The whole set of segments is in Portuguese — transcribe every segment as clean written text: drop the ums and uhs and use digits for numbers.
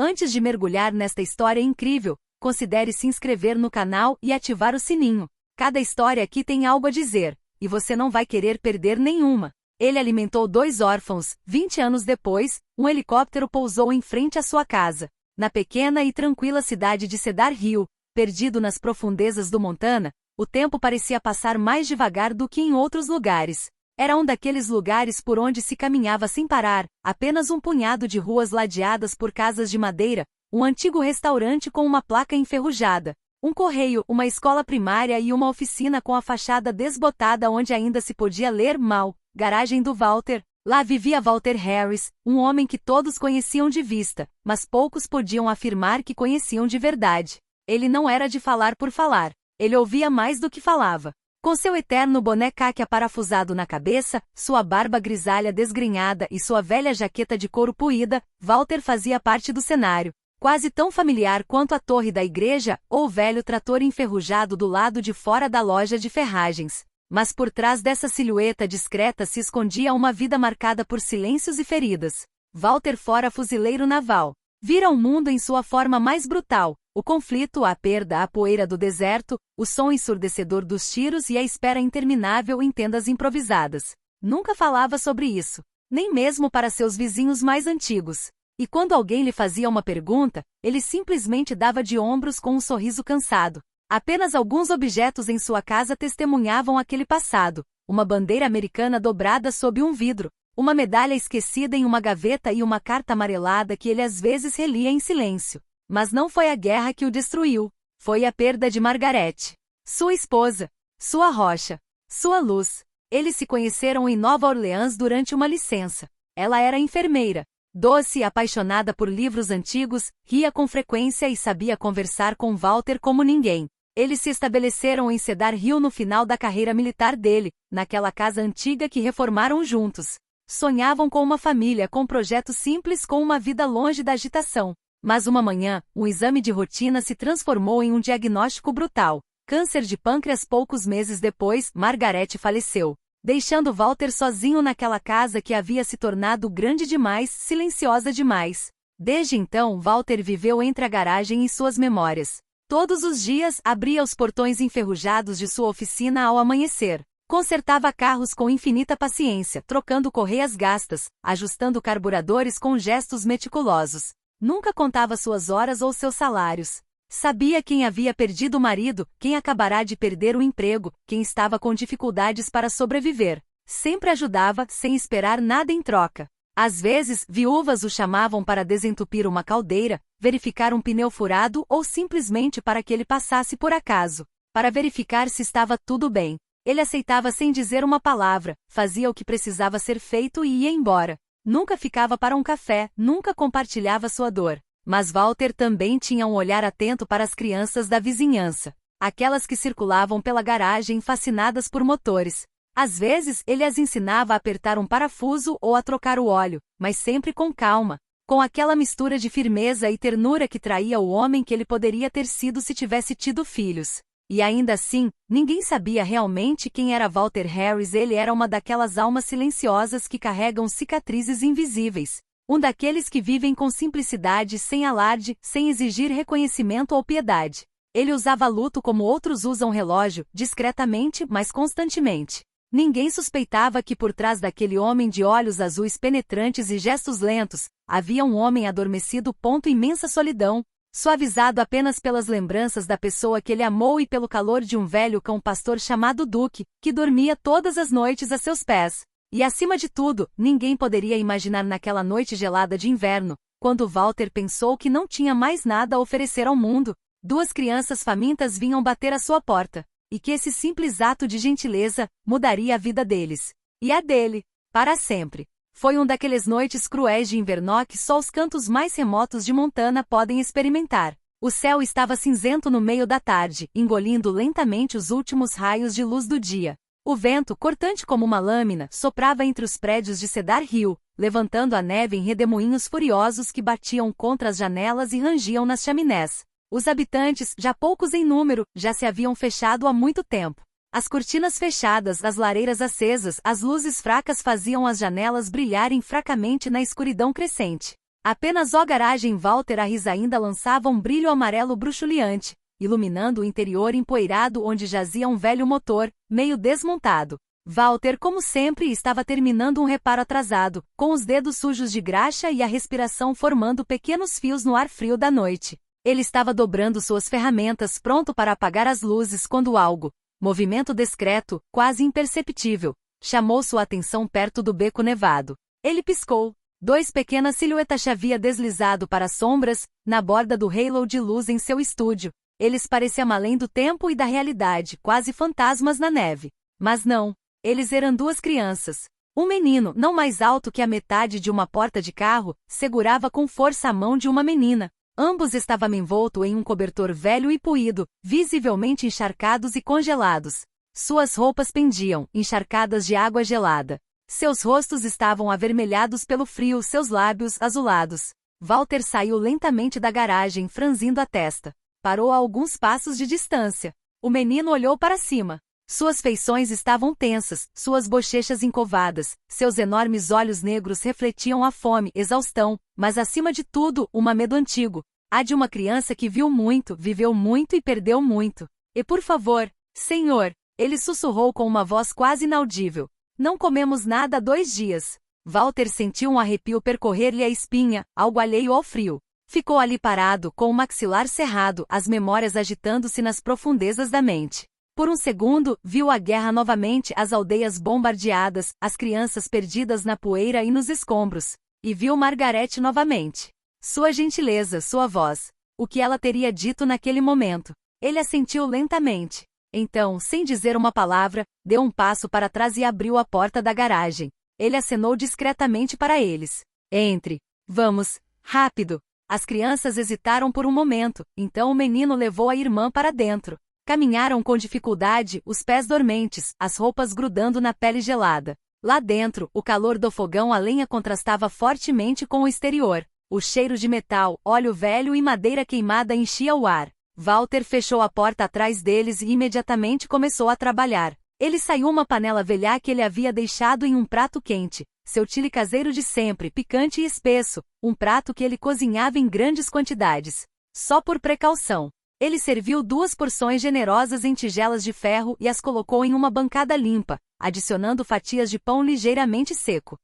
Antes de mergulhar nesta história incrível, considere se inscrever no canal e ativar o sininho. Cada história aqui tem algo a dizer, e você não vai querer perder nenhuma. Ele alimentou 2 órfãos. 20 anos depois, um helicóptero pousou em frente à sua casa. Na pequena e tranquila cidade de Cedar Hill, perdido nas profundezas do Montana, o tempo parecia passar mais devagar do que em outros lugares. Era um daqueles lugares por onde se caminhava sem parar, apenas um punhado de ruas ladeadas por casas de madeira, um antigo restaurante com uma placa enferrujada, um correio, uma escola primária e uma oficina com a fachada desbotada onde ainda se podia ler mal. Garagem do Walter. Lá vivia Walter Harris, um homem que todos conheciam de vista, mas poucos podiam afirmar que conheciam de verdade. Ele não era de falar por falar. Ele ouvia mais do que falava. Com seu eterno boné caque aparafusado na cabeça, sua barba grisalha desgrenhada e sua velha jaqueta de couro puída, Walter fazia parte do cenário, quase tão familiar quanto a torre da igreja ou o velho trator enferrujado do lado de fora da loja de ferragens. Mas por trás dessa silhueta discreta se escondia uma vida marcada por silêncios e feridas. Walter fora fuzileiro naval. Vira o mundo em sua forma mais brutal. O conflito, a perda, a poeira do deserto, o som ensurdecedor dos tiros e a espera interminável em tendas improvisadas. Nunca falava sobre isso, nem mesmo para seus vizinhos mais antigos. E quando alguém lhe fazia uma pergunta, ele simplesmente dava de ombros com um sorriso cansado. Apenas alguns objetos em sua casa testemunhavam aquele passado: uma bandeira americana dobrada sob um vidro, uma medalha esquecida em uma gaveta e uma carta amarelada que ele às vezes relia em silêncio. Mas não foi a guerra que o destruiu. Foi a perda de Margaret, sua esposa, sua rocha, sua luz. Eles se conheceram em Nova Orleans durante uma licença. Ela era enfermeira, doce e apaixonada por livros antigos, ria com frequência e sabia conversar com Walter como ninguém. Eles se estabeleceram em Cedar Hill no final da carreira militar dele, naquela casa antiga que reformaram juntos. Sonhavam com uma família, com projetos simples, com uma vida longe da agitação. Mas uma manhã, um exame de rotina se transformou em um diagnóstico brutal. Câncer de pâncreas. Poucos meses depois, Margaret faleceu, deixando Walter sozinho naquela casa que havia se tornado grande demais, silenciosa demais. Desde então, Walter viveu entre a garagem e suas memórias. Todos os dias, abria os portões enferrujados de sua oficina ao amanhecer. Consertava carros com infinita paciência, trocando correias gastas, ajustando carburadores com gestos meticulosos. Nunca contava suas horas ou seus salários. Sabia quem havia perdido o marido, quem acabará de perder o emprego, quem estava com dificuldades para sobreviver. Sempre ajudava, sem esperar nada em troca. Às vezes, viúvas o chamavam para desentupir uma caldeira, verificar um pneu furado ou simplesmente para que ele passasse por acaso, para verificar se estava tudo bem. Ele aceitava sem dizer uma palavra, fazia o que precisava ser feito e ia embora. Nunca ficava para um café, nunca compartilhava sua dor. Mas Walter também tinha um olhar atento para as crianças da vizinhança, aquelas que circulavam pela garagem fascinadas por motores. Às vezes, ele as ensinava a apertar um parafuso ou a trocar o óleo, mas sempre com calma, com aquela mistura de firmeza e ternura que traía o homem que ele poderia ter sido se tivesse tido filhos. E ainda assim, ninguém sabia realmente quem era Walter Harris. Ele era uma daquelas almas silenciosas que carregam cicatrizes invisíveis. Um daqueles que vivem com simplicidade, sem alarde, sem exigir reconhecimento ou piedade. Ele usava luto como outros usam relógio, discretamente, mas constantemente. Ninguém suspeitava que por trás daquele homem de olhos azuis penetrantes e gestos lentos, havia um homem adormecido. Imensa solidão, suavizado apenas pelas lembranças da pessoa que ele amou e pelo calor de um velho cão pastor chamado Duke, que dormia todas as noites a seus pés. E acima de tudo, ninguém poderia imaginar naquela noite gelada de inverno, quando Walter pensou que não tinha mais nada a oferecer ao mundo, 2 crianças famintas vinham bater à sua porta, e que esse simples ato de gentileza mudaria a vida deles. E a dele, para sempre. Foi um daqueles noites cruéis de inverno que só os cantos mais remotos de Montana podem experimentar. O céu estava cinzento no meio da tarde, engolindo lentamente os últimos raios de luz do dia. O vento, cortante como uma lâmina, soprava entre os prédios de Cedar Hill, levantando a neve em redemoinhos furiosos que batiam contra as janelas e rangiam nas chaminés. Os habitantes, já poucos em número, já se haviam fechado há muito tempo. As cortinas fechadas, as lareiras acesas, as luzes fracas faziam as janelas brilharem fracamente na escuridão crescente. Apenas a garagem Walter Arris ainda lançava um brilho amarelo bruxuleante, iluminando o interior empoeirado onde jazia um velho motor, meio desmontado. Walter, como sempre, estava terminando um reparo atrasado, com os dedos sujos de graxa e a respiração formando pequenos fios no ar frio da noite. Ele estava dobrando suas ferramentas pronto para apagar as luzes quando algo, movimento discreto, quase imperceptível, chamou sua atenção perto do beco nevado. Ele piscou. 2 pequenas silhuetas havia deslizado para as sombras, na borda do halo de luz em seu estúdio. Eles pareciam além do tempo e da realidade, quase fantasmas na neve. Mas não. Eles eram 2 crianças. Um menino, não mais alto que a metade de uma porta de carro, segurava com força a mão de uma menina. Ambos estavam envoltos em um cobertor velho e poído, visivelmente encharcados e congelados. Suas roupas pendiam, encharcadas de água gelada. Seus rostos estavam avermelhados pelo frio, seus lábios azulados. Walter saiu lentamente da garagem, franzindo a testa. Parou a alguns passos de distância. O menino olhou para cima. Suas feições estavam tensas, suas bochechas encovadas, seus enormes olhos negros refletiam a fome, exaustão, mas acima de tudo, um medo antigo. A de uma criança que viu muito, viveu muito e perdeu muito. E por favor, Senhor, ele sussurrou com uma voz quase inaudível. Não comemos nada há 2 dias. Walter sentiu um arrepio percorrer-lhe a espinha, algo alheio ao frio. Ficou ali parado, com o maxilar cerrado, as memórias agitando-se nas profundezas da mente. Por um segundo, viu a guerra novamente, as aldeias bombardeadas, as crianças perdidas na poeira e nos escombros. E viu Margarete novamente. Sua gentileza, sua voz. O que ela teria dito naquele momento. Ele assentiu lentamente. Então, sem dizer uma palavra, deu um passo para trás e abriu a porta da garagem. Ele acenou discretamente para eles. Entre. Vamos. Rápido. As crianças hesitaram por um momento, então o menino levou a irmã para dentro. Caminharam com dificuldade, os pés dormentes, as roupas grudando na pele gelada. Lá dentro, o calor do fogão a lenha contrastava fortemente com o exterior. O cheiro de metal, óleo velho e madeira queimada enchia o ar. Walter fechou a porta atrás deles e imediatamente começou a trabalhar. Ele saiu uma panela velha que ele havia deixado em um prato quente, seu chile caseiro de sempre, picante e espesso, um prato que ele cozinhava em grandes quantidades. Só por precaução. Ele serviu 2 porções generosas em tigelas de ferro e as colocou em uma bancada limpa, adicionando fatias de pão ligeiramente seco.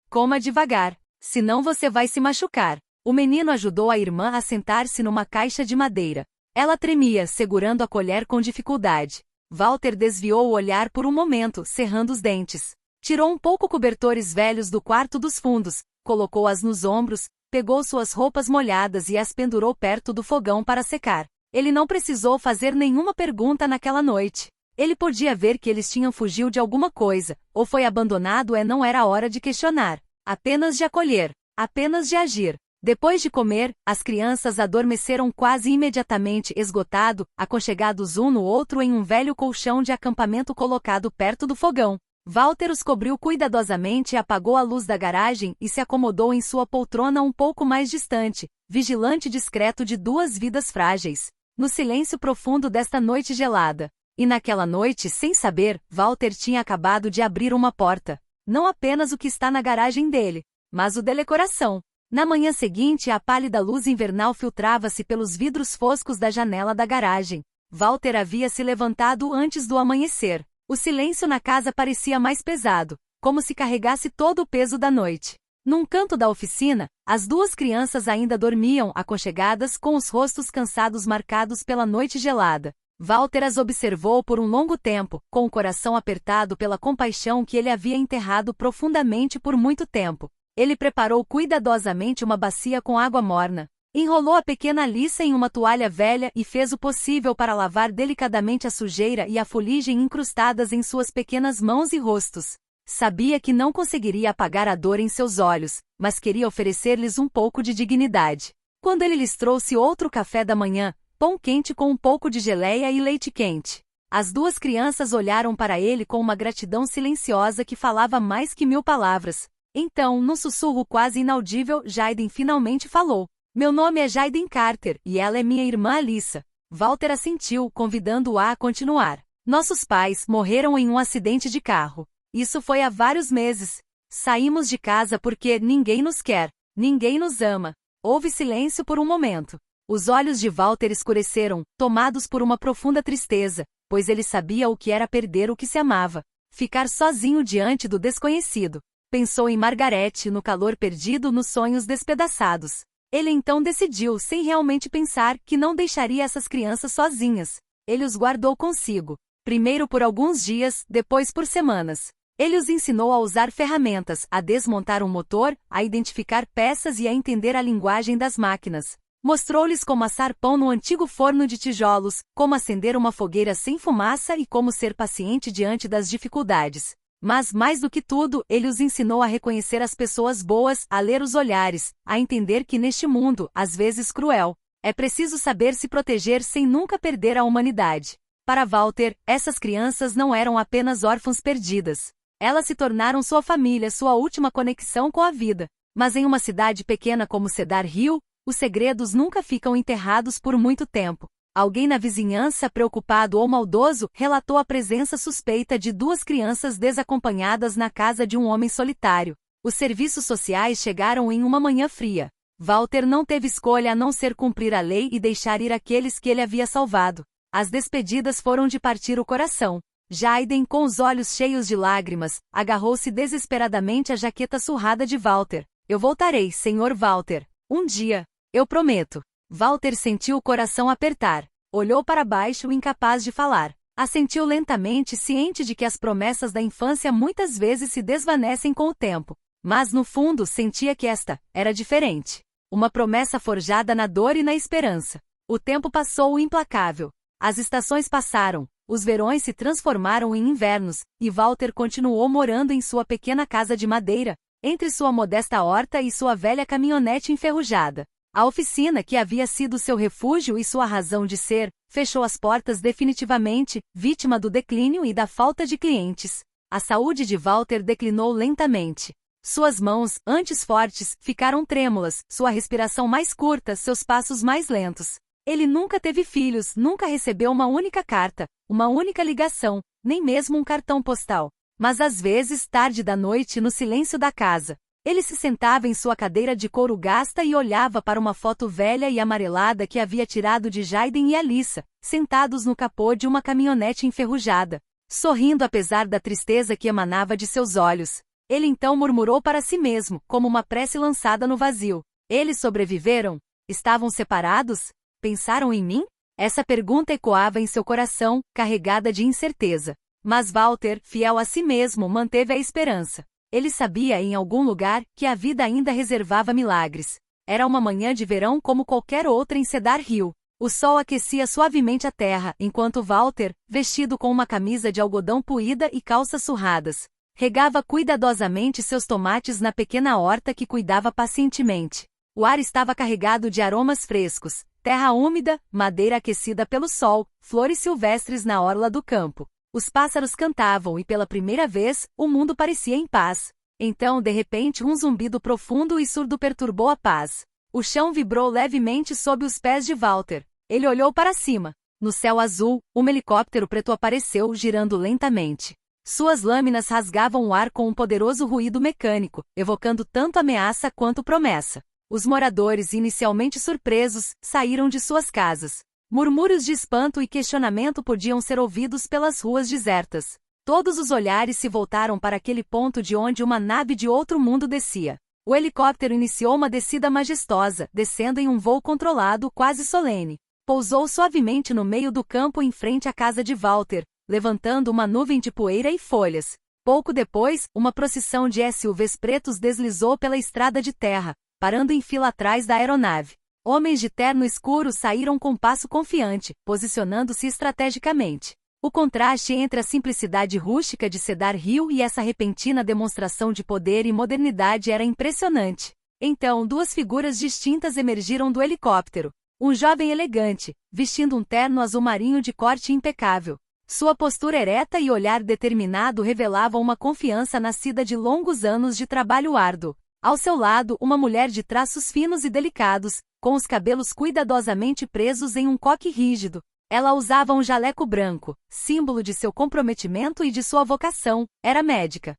Coma devagar, senão você vai se machucar. O menino ajudou a irmã a sentar-se numa caixa de madeira. Ela tremia, segurando a colher com dificuldade. Walter desviou o olhar por um momento, cerrando os dentes. Tirou um pouco cobertores velhos do quarto dos fundos, colocou-as nos ombros, pegou suas roupas molhadas e as pendurou perto do fogão para secar. Ele não precisou fazer nenhuma pergunta naquela noite. Ele podia ver que eles tinham fugido de alguma coisa, ou foi abandonado e não era hora de questionar. Apenas de acolher. Apenas de agir. Depois de comer, as crianças adormeceram quase imediatamente esgotado, aconchegados um no outro em um velho colchão de acampamento colocado perto do fogão. Walter os cobriu cuidadosamente e apagou a luz da garagem e se acomodou em sua poltrona um pouco mais distante, vigilante discreto de 2 vidas frágeis. No silêncio profundo desta noite gelada. E naquela noite, sem saber, Walter tinha acabado de abrir uma porta. Não apenas o que está na garagem dele, mas o dele coração. Na manhã seguinte, a pálida luz invernal filtrava-se pelos vidros foscos da janela da garagem. Walter havia se levantado antes do amanhecer. O silêncio na casa parecia mais pesado, como se carregasse todo o peso da noite. Num canto da oficina, as 2 crianças ainda dormiam, aconchegadas, com os rostos cansados marcados pela noite gelada. Walter as observou por um longo tempo, com o coração apertado pela compaixão que ele havia enterrado profundamente por muito tempo. Ele preparou cuidadosamente uma bacia com água morna, enrolou a pequena Alissa em uma toalha velha e fez o possível para lavar delicadamente a sujeira e a fuligem incrustadas em suas pequenas mãos e rostos. Sabia que não conseguiria apagar a dor em seus olhos, mas queria oferecer-lhes um pouco de dignidade. Quando ele lhes trouxe outro café da manhã, pão quente com um pouco de geleia e leite quente, as 2 crianças olharam para ele com uma gratidão silenciosa que falava mais que 1000 palavras. Então, num sussurro quase inaudível, Jaiden finalmente falou. Meu nome é Jaiden Carter, e ela é minha irmã Alissa. Walter assentiu, convidando-a a continuar. Nossos pais morreram em um acidente de carro. Isso foi há vários meses. Saímos de casa porque ninguém nos quer. Ninguém nos ama. Houve silêncio por um momento. Os olhos de Walter escureceram, tomados por uma profunda tristeza, pois ele sabia o que era perder o que se amava. Ficar sozinho diante do desconhecido. Pensou em Margarete no calor perdido nos sonhos despedaçados. Ele então decidiu, sem realmente pensar, que não deixaria essas crianças sozinhas. Ele os guardou consigo. Primeiro por alguns dias, depois por semanas. Ele os ensinou a usar ferramentas, a desmontar um motor, a identificar peças e a entender a linguagem das máquinas. Mostrou-lhes como assar pão no antigo forno de tijolos, como acender uma fogueira sem fumaça e como ser paciente diante das dificuldades. Mas, mais do que tudo, ele os ensinou a reconhecer as pessoas boas, a ler os olhares, a entender que neste mundo, às vezes cruel, é preciso saber se proteger sem nunca perder a humanidade. Para Walter, essas crianças não eram apenas órfãos perdidas. Elas se tornaram sua família, sua última conexão com a vida. Mas em uma cidade pequena como Cedar Hill, os segredos nunca ficam enterrados por muito tempo. Alguém na vizinhança, preocupado ou maldoso, relatou a presença suspeita de 2 crianças desacompanhadas na casa de um homem solitário. Os serviços sociais chegaram em uma manhã fria. Walter não teve escolha a não ser cumprir a lei e deixar ir aqueles que ele havia salvado. As despedidas foram de partir o coração. Jaiden, com os olhos cheios de lágrimas, agarrou-se desesperadamente à jaqueta surrada de Walter. Eu voltarei, Sr. Walter. Um dia. Eu prometo. Walter sentiu o coração apertar. Olhou para baixo, incapaz de falar. Assentiu lentamente, ciente de que as promessas da infância muitas vezes se desvanecem com o tempo. Mas no fundo sentia que esta era diferente. Uma promessa forjada na dor e na esperança. O tempo passou implacável. As estações passaram. Os verões se transformaram em invernos, e Walter continuou morando em sua pequena casa de madeira, entre sua modesta horta e sua velha caminhonete enferrujada. A oficina, que havia sido seu refúgio e sua razão de ser, fechou as portas definitivamente, vítima do declínio e da falta de clientes. A saúde de Walter declinou lentamente. Suas mãos, antes fortes, ficaram trêmulas, sua respiração mais curta, seus passos mais lentos. Ele nunca teve filhos, nunca recebeu uma única carta, uma única ligação, nem mesmo um cartão postal. Mas às vezes, tarde da noite, no silêncio da casa, ele se sentava em sua cadeira de couro gasta e olhava para uma foto velha e amarelada que havia tirado de Jaiden e Alissa, sentados no capô de uma caminhonete enferrujada, sorrindo apesar da tristeza que emanava de seus olhos. Ele então murmurou para si mesmo, como uma prece lançada no vazio. Eles sobreviveram? Estavam separados? Pensaram em mim? Essa pergunta ecoava em seu coração, carregada de incerteza. Mas Walter, fiel a si mesmo, manteve a esperança. Ele sabia em algum lugar que a vida ainda reservava milagres. Era uma manhã de verão como qualquer outra em Cedar Hill. O sol aquecia suavemente a terra, enquanto Walter, vestido com uma camisa de algodão puída e calças surradas, regava cuidadosamente seus tomates na pequena horta que cuidava pacientemente. O ar estava carregado de aromas frescos, terra úmida, madeira aquecida pelo sol, flores silvestres na orla do campo. Os pássaros cantavam e pela primeira vez, o mundo parecia em paz. Então, de repente, um zumbido profundo e surdo perturbou a paz. O chão vibrou levemente sob os pés de Walter. Ele olhou para cima. No céu azul, um helicóptero preto apareceu, girando lentamente. Suas lâminas rasgavam o ar com um poderoso ruído mecânico, evocando tanto ameaça quanto promessa. Os moradores, inicialmente surpresos, saíram de suas casas. Murmúrios de espanto e questionamento podiam ser ouvidos pelas ruas desertas. Todos os olhares se voltaram para aquele ponto de onde uma nave de outro mundo descia. O helicóptero iniciou uma descida majestosa, descendo em um voo controlado, quase solene. Pousou suavemente no meio do campo em frente à casa de Walter, levantando uma nuvem de poeira e folhas. Pouco depois, uma procissão de SUVs pretos deslizou pela estrada de terra, parando em fila atrás da aeronave. Homens de terno escuro saíram com passo confiante, posicionando-se estrategicamente. O contraste entre a simplicidade rústica de Cedar Hill e essa repentina demonstração de poder e modernidade era impressionante. Então, 2 figuras distintas emergiram do helicóptero. Um jovem elegante, vestindo um terno azul marinho de corte impecável. Sua postura ereta e olhar determinado revelavam uma confiança nascida de longos anos de trabalho árduo. Ao seu lado, uma mulher de traços finos e delicados, com os cabelos cuidadosamente presos em um coque rígido. Ela usava um jaleco branco, símbolo de seu comprometimento e de sua vocação, era médica.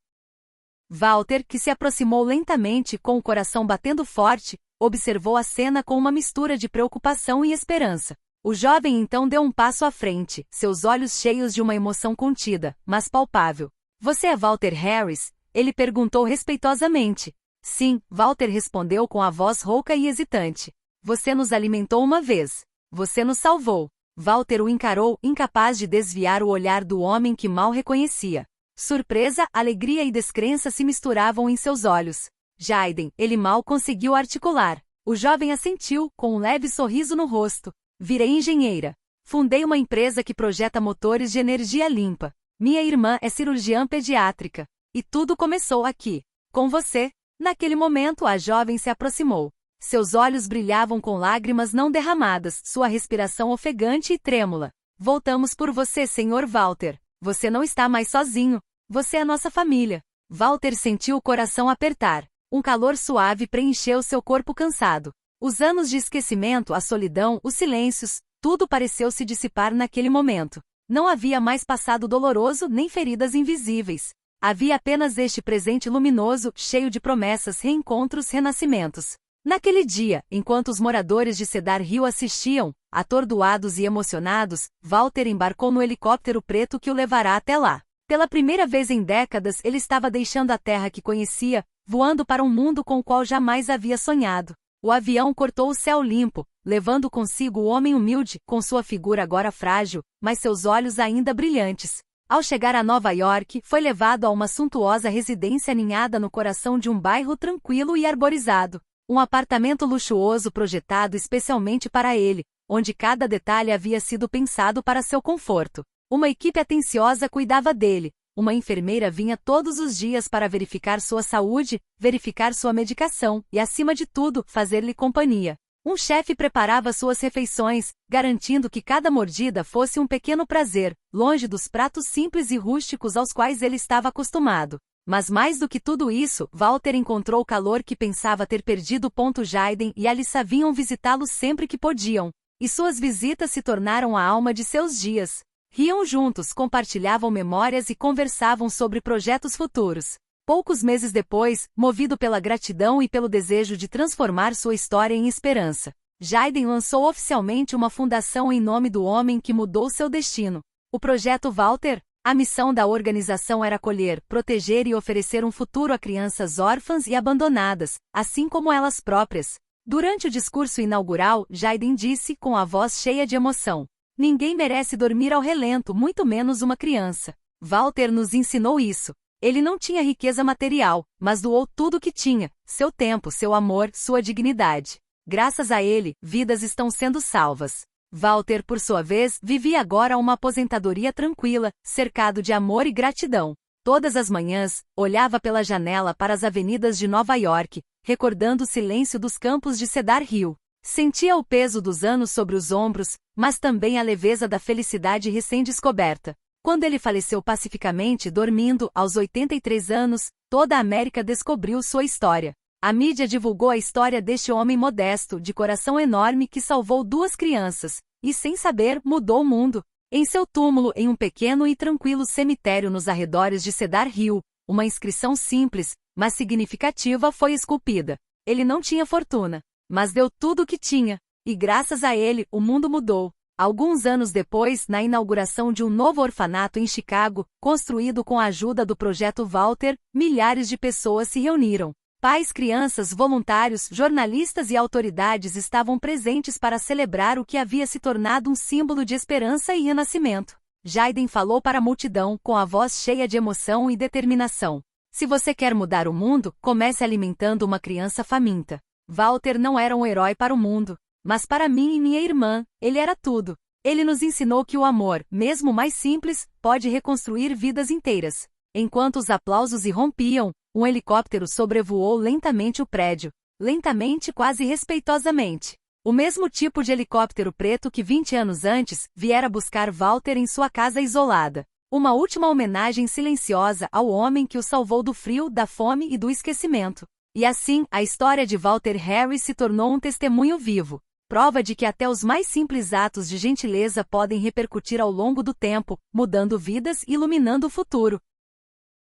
Walter, que se aproximou lentamente com o coração batendo forte, observou a cena com uma mistura de preocupação e esperança. O jovem então deu um passo à frente, seus olhos cheios de uma emoção contida, mas palpável. Você é Walter Harris? Ele perguntou respeitosamente. Sim, Walter respondeu com a voz rouca e hesitante. Você nos alimentou uma vez. Você nos salvou. Walter o encarou, incapaz de desviar o olhar do homem que mal reconhecia. Surpresa, alegria e descrença se misturavam em seus olhos. Jaiden, ele mal conseguiu articular. O jovem assentiu, com um leve sorriso no rosto. Virei engenheira. Fundei uma empresa que projeta motores de energia limpa. Minha irmã é cirurgiã pediátrica. E tudo começou aqui. Com você. Naquele momento a jovem se aproximou. Seus olhos brilhavam com lágrimas não derramadas, sua respiração ofegante e trêmula. Voltamos por você, Sr. Walter. Você não está mais sozinho. Você é nossa família. Walter sentiu o coração apertar. Um calor suave preencheu seu corpo cansado. Os anos de esquecimento, a solidão, os silêncios, tudo pareceu se dissipar naquele momento. Não havia mais passado doloroso nem feridas invisíveis. Havia apenas este presente luminoso, cheio de promessas, reencontros, renascimentos. Naquele dia, enquanto os moradores de Cedar Hill assistiam, atordoados e emocionados, Walter embarcou no helicóptero preto que o levará até lá. Pela primeira vez em décadas, ele estava deixando a terra que conhecia, voando para um mundo com o qual jamais havia sonhado. O avião cortou o céu limpo, levando consigo o homem humilde, com sua figura agora frágil, mas seus olhos ainda brilhantes. Ao chegar a Nova York, foi levado a uma suntuosa residência aninhada no coração de um bairro tranquilo e arborizado. Um apartamento luxuoso projetado especialmente para ele, onde cada detalhe havia sido pensado para seu conforto. Uma equipe atenciosa cuidava dele. Uma enfermeira vinha todos os dias para verificar sua saúde, verificar sua medicação e, acima de tudo, fazer-lhe companhia. Um chefe preparava suas refeições, garantindo que cada mordida fosse um pequeno prazer, longe dos pratos simples e rústicos aos quais ele estava acostumado. Mas mais do que tudo isso, Walter encontrou o calor que pensava ter perdido. Jaiden e Alyssa vinham visitá-lo sempre que podiam. E suas visitas se tornaram a alma de seus dias. Riam juntos, compartilhavam memórias e conversavam sobre projetos futuros. Poucos meses depois, movido pela gratidão e pelo desejo de transformar sua história em esperança, Jaiden lançou oficialmente uma fundação em nome do homem que mudou seu destino. O Projeto Walter. A missão da organização era acolher, proteger e oferecer um futuro a crianças órfãs e abandonadas, assim como elas próprias. Durante o discurso inaugural, Jaiden disse com a voz cheia de emoção: ninguém merece dormir ao relento, muito menos uma criança. Walter nos ensinou isso. Ele não tinha riqueza material, mas doou tudo o que tinha: seu tempo, seu amor, sua dignidade. Graças a ele, vidas estão sendo salvas. Walter, por sua vez, vivia agora uma aposentadoria tranquila, cercado de amor e gratidão. Todas as manhãs, olhava pela janela para as avenidas de Nova York, recordando o silêncio dos campos de Cedar Hill. Sentia o peso dos anos sobre os ombros, mas também a leveza da felicidade recém-descoberta. Quando ele faleceu pacificamente dormindo, aos 83 anos, toda a América descobriu sua história. A mídia divulgou a história deste homem modesto, de coração enorme que salvou 2 crianças, e sem saber, mudou o mundo. Em seu túmulo, em um pequeno e tranquilo cemitério nos arredores de Cedar Hill, uma inscrição simples, mas significativa foi esculpida. Ele não tinha fortuna, mas deu tudo o que tinha, e graças a ele, o mundo mudou. Alguns anos depois, na inauguração de um novo orfanato em Chicago, construído com a ajuda do Projeto Walter, milhares de pessoas se reuniram. Pais, crianças, voluntários, jornalistas e autoridades estavam presentes para celebrar o que havia se tornado um símbolo de esperança e renascimento. Jaiden falou para a multidão, com a voz cheia de emoção e determinação: se você quer mudar o mundo, comece alimentando uma criança faminta. Walter não era um herói para o mundo, mas para mim e minha irmã, ele era tudo. Ele nos ensinou que o amor, mesmo mais simples, pode reconstruir vidas inteiras. Enquanto os aplausos irrompiam, um helicóptero sobrevoou lentamente o prédio. Lentamente, quase respeitosamente. O mesmo tipo de helicóptero preto que 20 anos antes, viera buscar Walter em sua casa isolada. Uma última homenagem silenciosa ao homem que o salvou do frio, da fome e do esquecimento. E assim, a história de Walter Harris se tornou um testemunho vivo. Prova de que até os mais simples atos de gentileza podem repercutir ao longo do tempo, mudando vidas e iluminando o futuro.